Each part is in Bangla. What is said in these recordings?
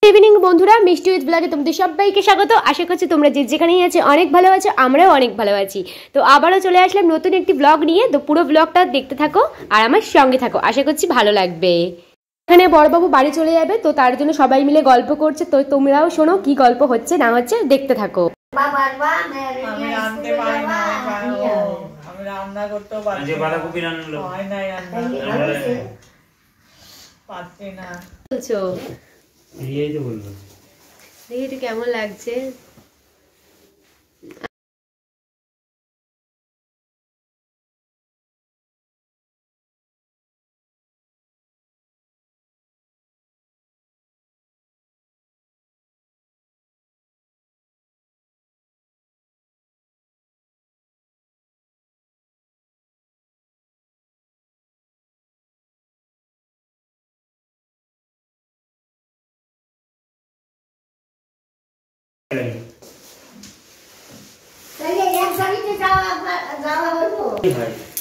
ইভিনিং বন্ধুরা, মিষ্টি উইথ ব্লগে তোমাদের সবাইকে স্বাগত। আশা করছি তোমরা যে যেখানেই আছো অনেক ভালো আছো, আমরাও অনেক ভালো আছি। তো আবারও চলে আসলাম নতুন একটি ব্লগ নিয়ে। তো পুরো ব্লগটা দেখতে থাকো আর আমার সঙ্গে থাকো, আশা করছি ভালো লাগবে। এখানে বড়বাবু বাড়ি চলে যাবে, তো তার জন্য সবাই মিলে গল্প করছে। তো তোমরাও শোনো কি গল্প হচ্ছে না হচ্ছে, দেখতে থাকো। দেখি কেমন লাগছে।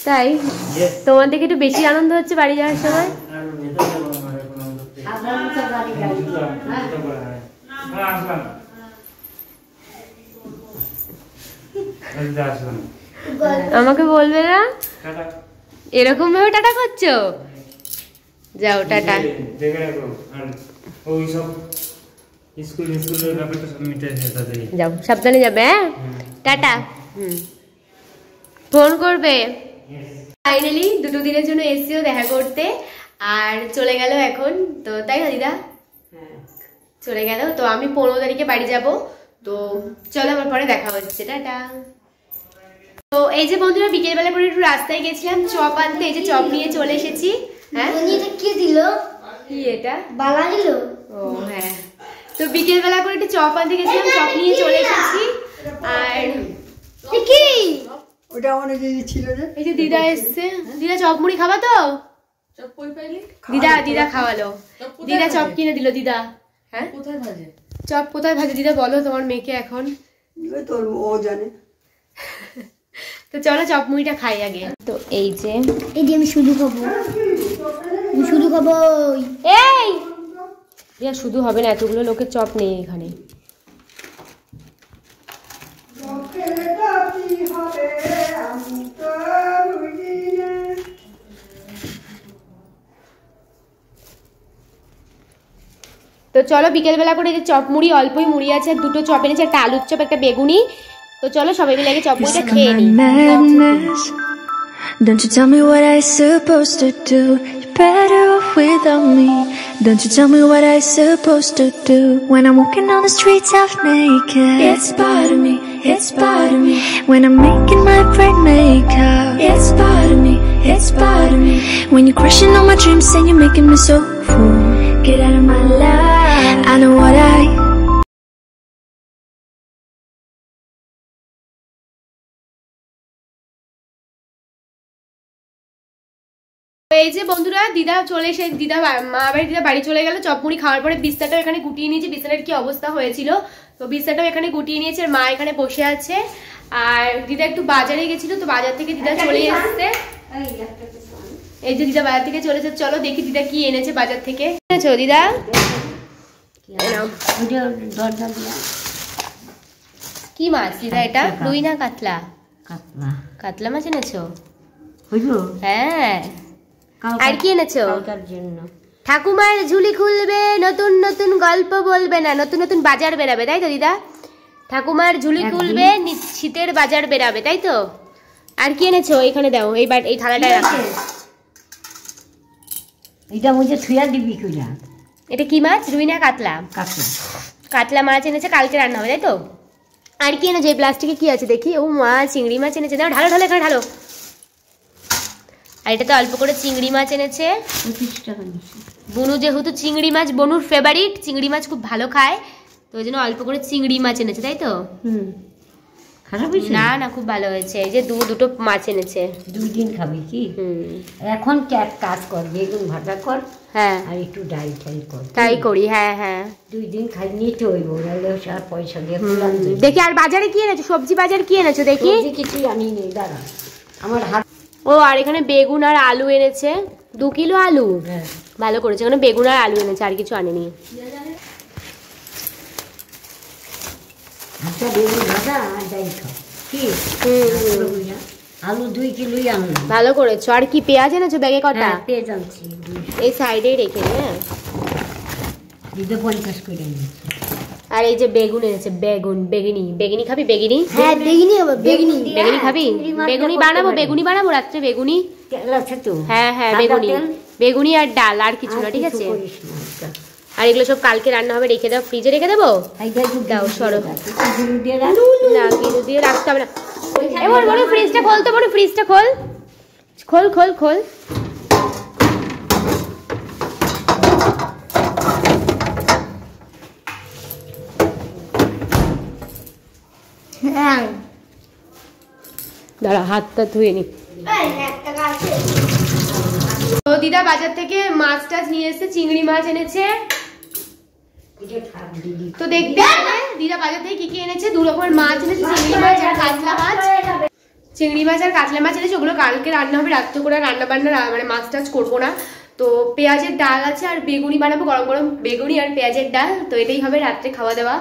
তাই তোমার দিকে একটু বেশি আনন্দ হচ্ছে বাড়ি যাওয়ার সময়। আমাকে বলবে না এরকম ভাবে টাটা করছো? যাও টাটা। যাও সাবধানে যাবে। হ্যাঁ টাটা। ফোন করবে। ফাইনালি দুটো দিনের জন্য এসেও দেখা করতে আর চলে গেল এখন। তো তাই না দিদা? চলে গেল। তো আমি 15 তারিখে বাড়ি যাব। তো চলো আমার পরে দেখা হচ্ছে, টাটা। তো এই যে বন্ধুরা বিকেলবেলা করে একটু রাস্তায় গেছিলাম চপ আনতে। এই যে চপ নিয়ে চলে এসেছি। হ্যাঁ কি দিল? কি এটা বালা দিল? ও হ্যাঁ। তো বিকেলবেলা করে একটু চপ আনতে গেছিলাম, চপ নিয়ে চলে এসেছি। আর কি ওটা অনেক ছিল যে এই যে দিদা এসছে। দিদা চপ মুড়ি খাবা তো? চপ কই পাইলি? দিদা খাওয়ালো। দিদা চপ কিনে দিল। দিদা হ্যাঁ কোথায় ভাজে চপ? কোথায় ভাজে দিদা বলো তোমার মেয়েকে এখন? তোর ও জানে। তো চলো চপ মুড়িটা খাই আগে। তো এই যে আমি শুধু খাবো, শুধু খাবো। এই শুধু হবে না, এতগুলো লোকের চপ নেই এখানে। তো চলো বিকেলবেলা করে যে চপ মুড়ি, অল্পই মুড়ি আছে, দুটো চপ এনেছে, একটা আলুর চপ একটা বেগুনি। তো চলো সবাই মিলে আগে চপ মুড়িটা খেয়ে নিই। Don't you tell me what I supposed to do? You're better off without me. Don't you tell me what I supposed to do? When I'm walking on the streets half naked, it's part of me, it's part of me. When I'm making my bright makeup, it's part of me, it's part of me. When you're crushing all my dreams and you're making me so full, get out of my life. I know what এই যে বন্ধুরা দিদা চলে এসে দিদা বাড়ি চলে গেল। চপমুড়ি খাওয়ার পরে বিছনাটাও এখানে গুটিয়ে নিয়েছে। বিছনার কি অবস্থা হয়েছিল, তো বিছনাটাও এখানে গুটিয়ে নিয়েছে। মা এখানে বসে আছে। আর দিদা একটু বাজারে গেছিল, তো বাজার থেকে দিদা চলে এসেছে। এই যে দিদা বাজার থেকে চলেছে। চলো দেখি দিদা কি এনেছে বাজার থেকে। এনেছো দিদা? কি মাছ দিদা এটা? রুই না কাতলা? কাতলা মাছ এনেছো? হ্যাঁ। আর কি এনেছো? ঠাকুমার ঝুলি খুলবে, নতুন নতুন গল্প বলবে, না নতুন নতুন বাজার বেরাবে, তাই তো দিদা? ঠাকুমার ঝুলি খুলবে, শীতের বাজার বেরাবে, তাই তো? আর কি এনেছো? এখানে দাও, এই থালাটায় রাখো। এটা মুঝে থুয়া দিবি কইরা। এটা কি মাছ? রুই না কাতলা? কাতলা মাছ এনেছে, কালকে রান্না হবে, তাই তো? আর কি এনেছো? এই প্লাস্টিকে কি আছে দেখি। ও মা চিংড়ি মাছ এনেছে। দাও ঢালো ঢালো এখানে ঢালো। আর এটাতে অল্প করে চিংড়ি মাছ এনেছে। 25 টাকা নিয়েছে। বনু যেহেতু চিংড়ি মাছ বনুর ফেভারিট, চিংড়ি মাছ খুব ভালো খায়, তো ওই জন্য অল্প করে চিংড়ি মাছ এনেছে, তাই তো? খারাপ হয়েছে না না, খুব ভালো হয়েছে। এই যে দুটো মাছ এনেছে। 2 দিন খাবি কি? এখন কাজ কর, বেগুন ভাজা কর, হ্যাঁ, আর একটু ডাল কর। তাই করি। হ্যাঁ হ্যাঁ, 2 দিন খাই নিতে হইব, নাহলে আর পয়সা দিয়ে দেখি। আর বাজারে কি এনেছো? সবজি বাজার কি এনেছো দেখি? কিছুই আনি নেই, দাঁড়া আমার হাত। ও, আর এখানে বেগুন আর আলু এনেছে, 2 কিলো আলু। ভালো করেছে, এখানে বেগুন আর আলু এনেছে, আর কিছু আনেনি। আচ্ছা, বেগুন ভাজা আর ডাল খাও কি? আলু 2 কিলোই আনলাম। ভালো করেছো। আর কি পেঁয়াজ এনেছো ব্যাগে? কটা? পেঁয়াজ আনছি, এই সাইডে রেখে দে। হ্যাঁ, 50 করে এনেছি। আর এই যে বেগুন এনেছে, বেগুনি খাবি? বেগুনি? হ্যাঁ, বেগুনি হবে। বেগুনি খাবি? বেগুনি বানাবো রাত্রে। বেগুনি আছে তো? হ্যাঁ হ্যাঁ, বেগুনি আর ডাল, আর কিছু না, ঠিক আছে? আর এগুলো সব কালকে রান্না হবে, রেখে দাও, ফ্রিজে রেখে দেবো। দাও, সরো। না, গিরু দিয়ে রাখতে হবে না। এবার বলো, ফ্রিজটা খোল তো, বলো ফ্রিজটা খোল। খোল খোল খোল। দাঁড়া, হাতটা ধুয়ে নি। তো দিদা বাজার থেকে মাছ টাছ নিয়ে এসেছে, চিংড়ি মাছ এনেছে। তো দেখতে দিদা বাজার থেকে কি কি এনেছে। 2 রকমের মাছ এনেছে, চিংড়ি মাছ আর কাতলা মাছ। চিংড়ি মাছ আর কাতলা মাছ এনেছে, ওগুলো কালকে রান্না হবে। রাত্রে করে রান্না বান্না মানে মাছ টাছ করবো না। তো পেঁয়াজের ডাল আছে, আর বেগুনি বানাবো, গরম গরম বেগুনি আর পেঁয়াজের ডাল। তো এটাই হবে রাত্রে খাওয়া দাওয়া।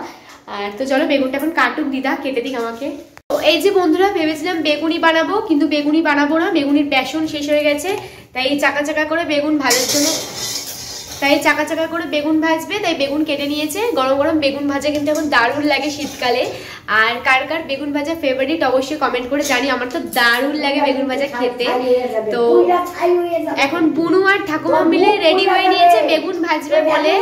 আর তো চলো, বেগুনটা এখন কাটুক দিদা, কেটে দিক আমাকে। তো এই যে বন্ধুরা, ভেবেছিলাম বেগুনি বানাবো, কিন্তু বেগুনি বানাবো না, বেগুনির বেসন শেষ হয়ে গেছে। তাই চাকা চাকা করে বেগুন ভাজার জন্য, বেগুন ভাজবে, তাই বেগুন কেটে নিয়েছে। গরম গরম বেগুন ভাজা কিন্তু এখন দারুণ লাগে শীতকালে। আর কার কার বেগুন ভাজা ফেভারিট অবশ্যই কমেন্ট করে জানি। আমার তো দারুণ লাগে বেগুন ভাজা খেতে। তো এখন বুনু আর ঠাকুমা মিলে রেডি হয়ে নিয়েছে বেগুন ভাজবে বলে।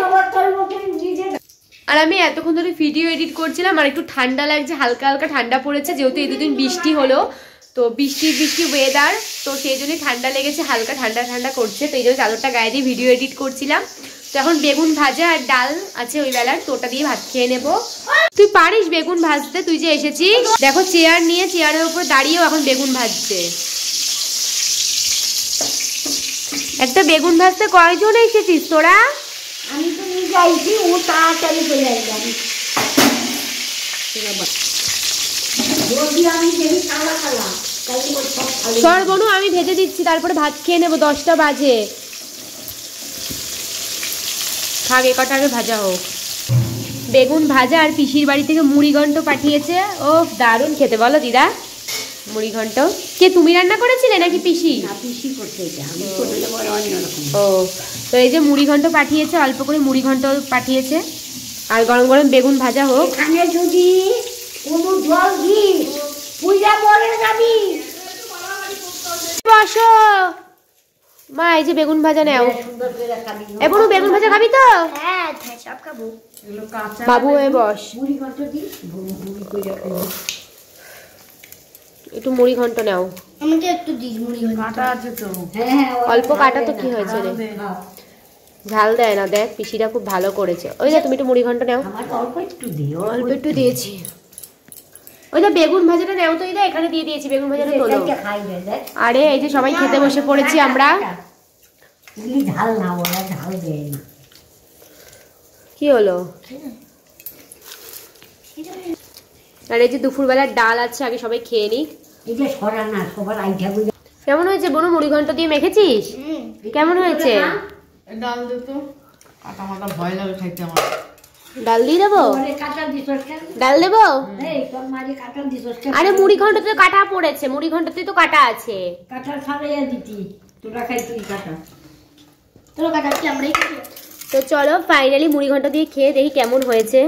আর আমি এতক্ষণ ধরে ভিডিও এডিট করছিলাম, আর একটু ঠান্ডা লাগছে, হালকা হালকা ঠান্ডা পড়েছে, যেহেতু এই 2 দিন বৃষ্টি হলো। তো বৃষ্টি ওয়েদার, তো সেই জন্যই ঠান্ডা লেগেছে, হালকা ঠান্ডা ঠান্ডা করছে। তো এই জন্য চাদরটা গায়ে দিয়ে ভিডিও এডিট করছিলাম। তো এখন বেগুন ভাজা আর ডাল আছে ওই বেলার, তো ওটা দিয়ে ভাত খেয়ে নেবো। তুই পারিস বেগুন ভাজতে? তুই যে এসেছিস, দেখো চেয়ার নিয়ে চেয়ারের উপর দাঁড়িয়েও এখন বেগুন ভাজছে। একটা বেগুন ভাজতে কয়জন এসেছিস তোরা? আমি তো নিজে আইছি, ও তাড়াতাড়ি চলে আসলাম। সর বনু, আমি ভেজে দিচ্ছি, তারপরে ভাত খেয়ে নেবো। 10টা বাজে, থাক, এ কটা আগে ভাজা হোক। বেগুন ভাজা আর পিসির বাড়ি থেকে মুড়ি ঘন্ট পাঠিয়েছে। ও দারুণ খেতে, বলো দিদা? মুড়ি ঘন্ট কে, তুমি রান্না করেছিলে নাকি পিসি? ও, তো এই যে মুড়ি ঘন্ট পাঠিয়েছে, অল্প করে মুড়ি ঘন্ট পাঠিয়েছে। আর গরম গরম বেগুন ভাজা হোক। এখানে যদি কোনো জল দিই পূজা মরে যাবি। বসো মা, এই যে বেগুন ভাজা নাও। এখন বেগুন ভাজা খাবি তো? হ্যাঁ, সব খাবো। বাবু হয়ে বস। মুড়ি ঘন্ট দিই, একটু মুড়ি ঘন্ট নাও। আমাকে একটু দিস মুড়ি ঘন্ট। কাটা আছে তো? হ্যাঁ, অল্প কাটা তো কি হয়েছে রে, ঝাল দেয় না। দেখ পিসিটা খুব ভালো করেছে। ওই যে তুমি একটু মুড়ি ঘন্ট নাও। অল্প একটু দিও, অল্প একটু দিয়েছি। ওই যে বেগুন ভাজাটা নাও তো, এখানে দিয়ে দিয়েছি বেগুন ভাজাটা তোলো। আরে এই যে সবাই খেতে বসে পড়েছি আমরা। ঝাল না, ওরা ঝাল দেয় না। কি হলো? আর এই যে দুপুরবেলার ডাল আছে, আগে সবাই খেয়ে নিক। এই যে সরা না, সবার আইডিয়া। কেমন হয়েছে বনু? মুড়ি ঘন্ট দিয়ে মেখেছিস? কেমন হয়েছে? ডাল দে তো, কাটা মাটা ভয় লাগে খাইতে আমার। ডাল দিয়ে দেবো? ডাল দেবো? আরে মুড়ি ঘন্টতে তো কাটা পড়েছে, মুড়ি ঘন্টতে তো কাটা আছে। কাটা ছাড়াইয়া দিতি, তোরা খাই তুই কাটা। তোরা কাটা কি আমরাই খাই। তো চলো ফাইনালি মুড়ি ঘন্ট দিয়ে খেয়ে দেখি কেমন হয়েছে।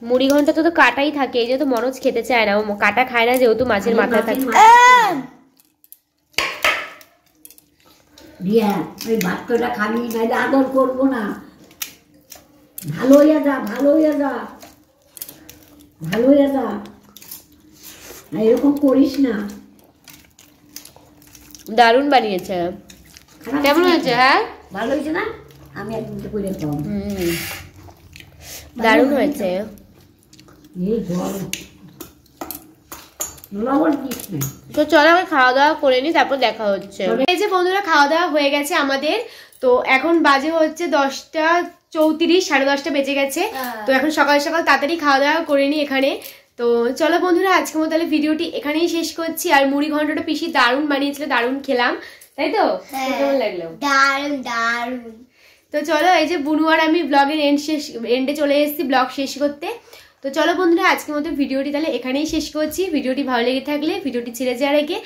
মুড়ি ঘন্ট তো কাটাই থাকে, এই যে তো মনোজ খেতে চায় না, ও কাটা খায় না, যেহেতু মাছের মাথা থাকে। রিয়া, ওই ভাত কটা খাবি, নাইলে আদর করবো না। ভালো হইয়া যা, ভালো হইয়া যা, ভালো হইয়া যা, এরকম করিস না। দারুণ বানিয়েছে। কেমন হয়েছে? হ্যাঁ ভালো হয়েছে না? আমি একদম করে দারুণ দারুণ হয়েছে। এই জল লবণ দিস না। তো চলো আমি খাওয়া দাওয়া করে নি, তারপর দেখা হচ্ছে। এই যে বন্ধুরা খাওয়া দাওয়া হয়ে গেছে আমাদের, তো এখন বাজে হচ্ছে 10:34, 10:30 বেজে গেছে। তো এখন সকাল সকাল তাড়াতাড়ি খাওয়া দাওয়া করে নি এখানে। তো চলো বন্ধুরা আজকের মতো তাহলে ভিডিওটি এখানেই শেষ করছি। আর মুড়ি ঘন্টটা পিসি দারুণ বানিয়েছিল, দারুণ খেলাম, তাই তো? কেমন লাগলো? দারুণ দারুণ। তো চলো এই যে বুনু আর আমি ব্লগের এন্ডে চলে এসেছি ব্লগ শেষ করতে। তো চলো বন্ধুরা আজকের মতো ভিডিওটি তাহলে এখানেই শেষ করছি। ভিডিওটি ভালো লেগে থাকলে ভিডিওটি ছেড়ে যাওয়ার আগে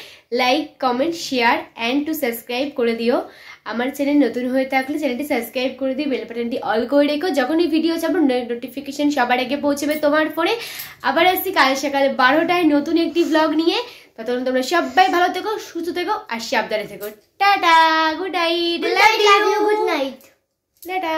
like, comment, share and to subscribe করে দিও। আমার চ্যানেল নতুন হয়ে থাকলে চ্যানেলটি সাবস্ক্রাইব করে দিও, বেল বাটনটি অল করে রেখো। যখনই ভিডিও ছাড়বো নোটিফিকেশন সবার আগে পৌঁছবে তোমার ফোনে। আবার আসছি কাল সকাল 12টায় নতুন একটি ব্লগ নিয়ে। ততক্ষণ তোমরা সবাই ভালো থেকো, সুস্থ থেকো আর সাবধানে থেকো। Tata, good night, love you, good night. Tata.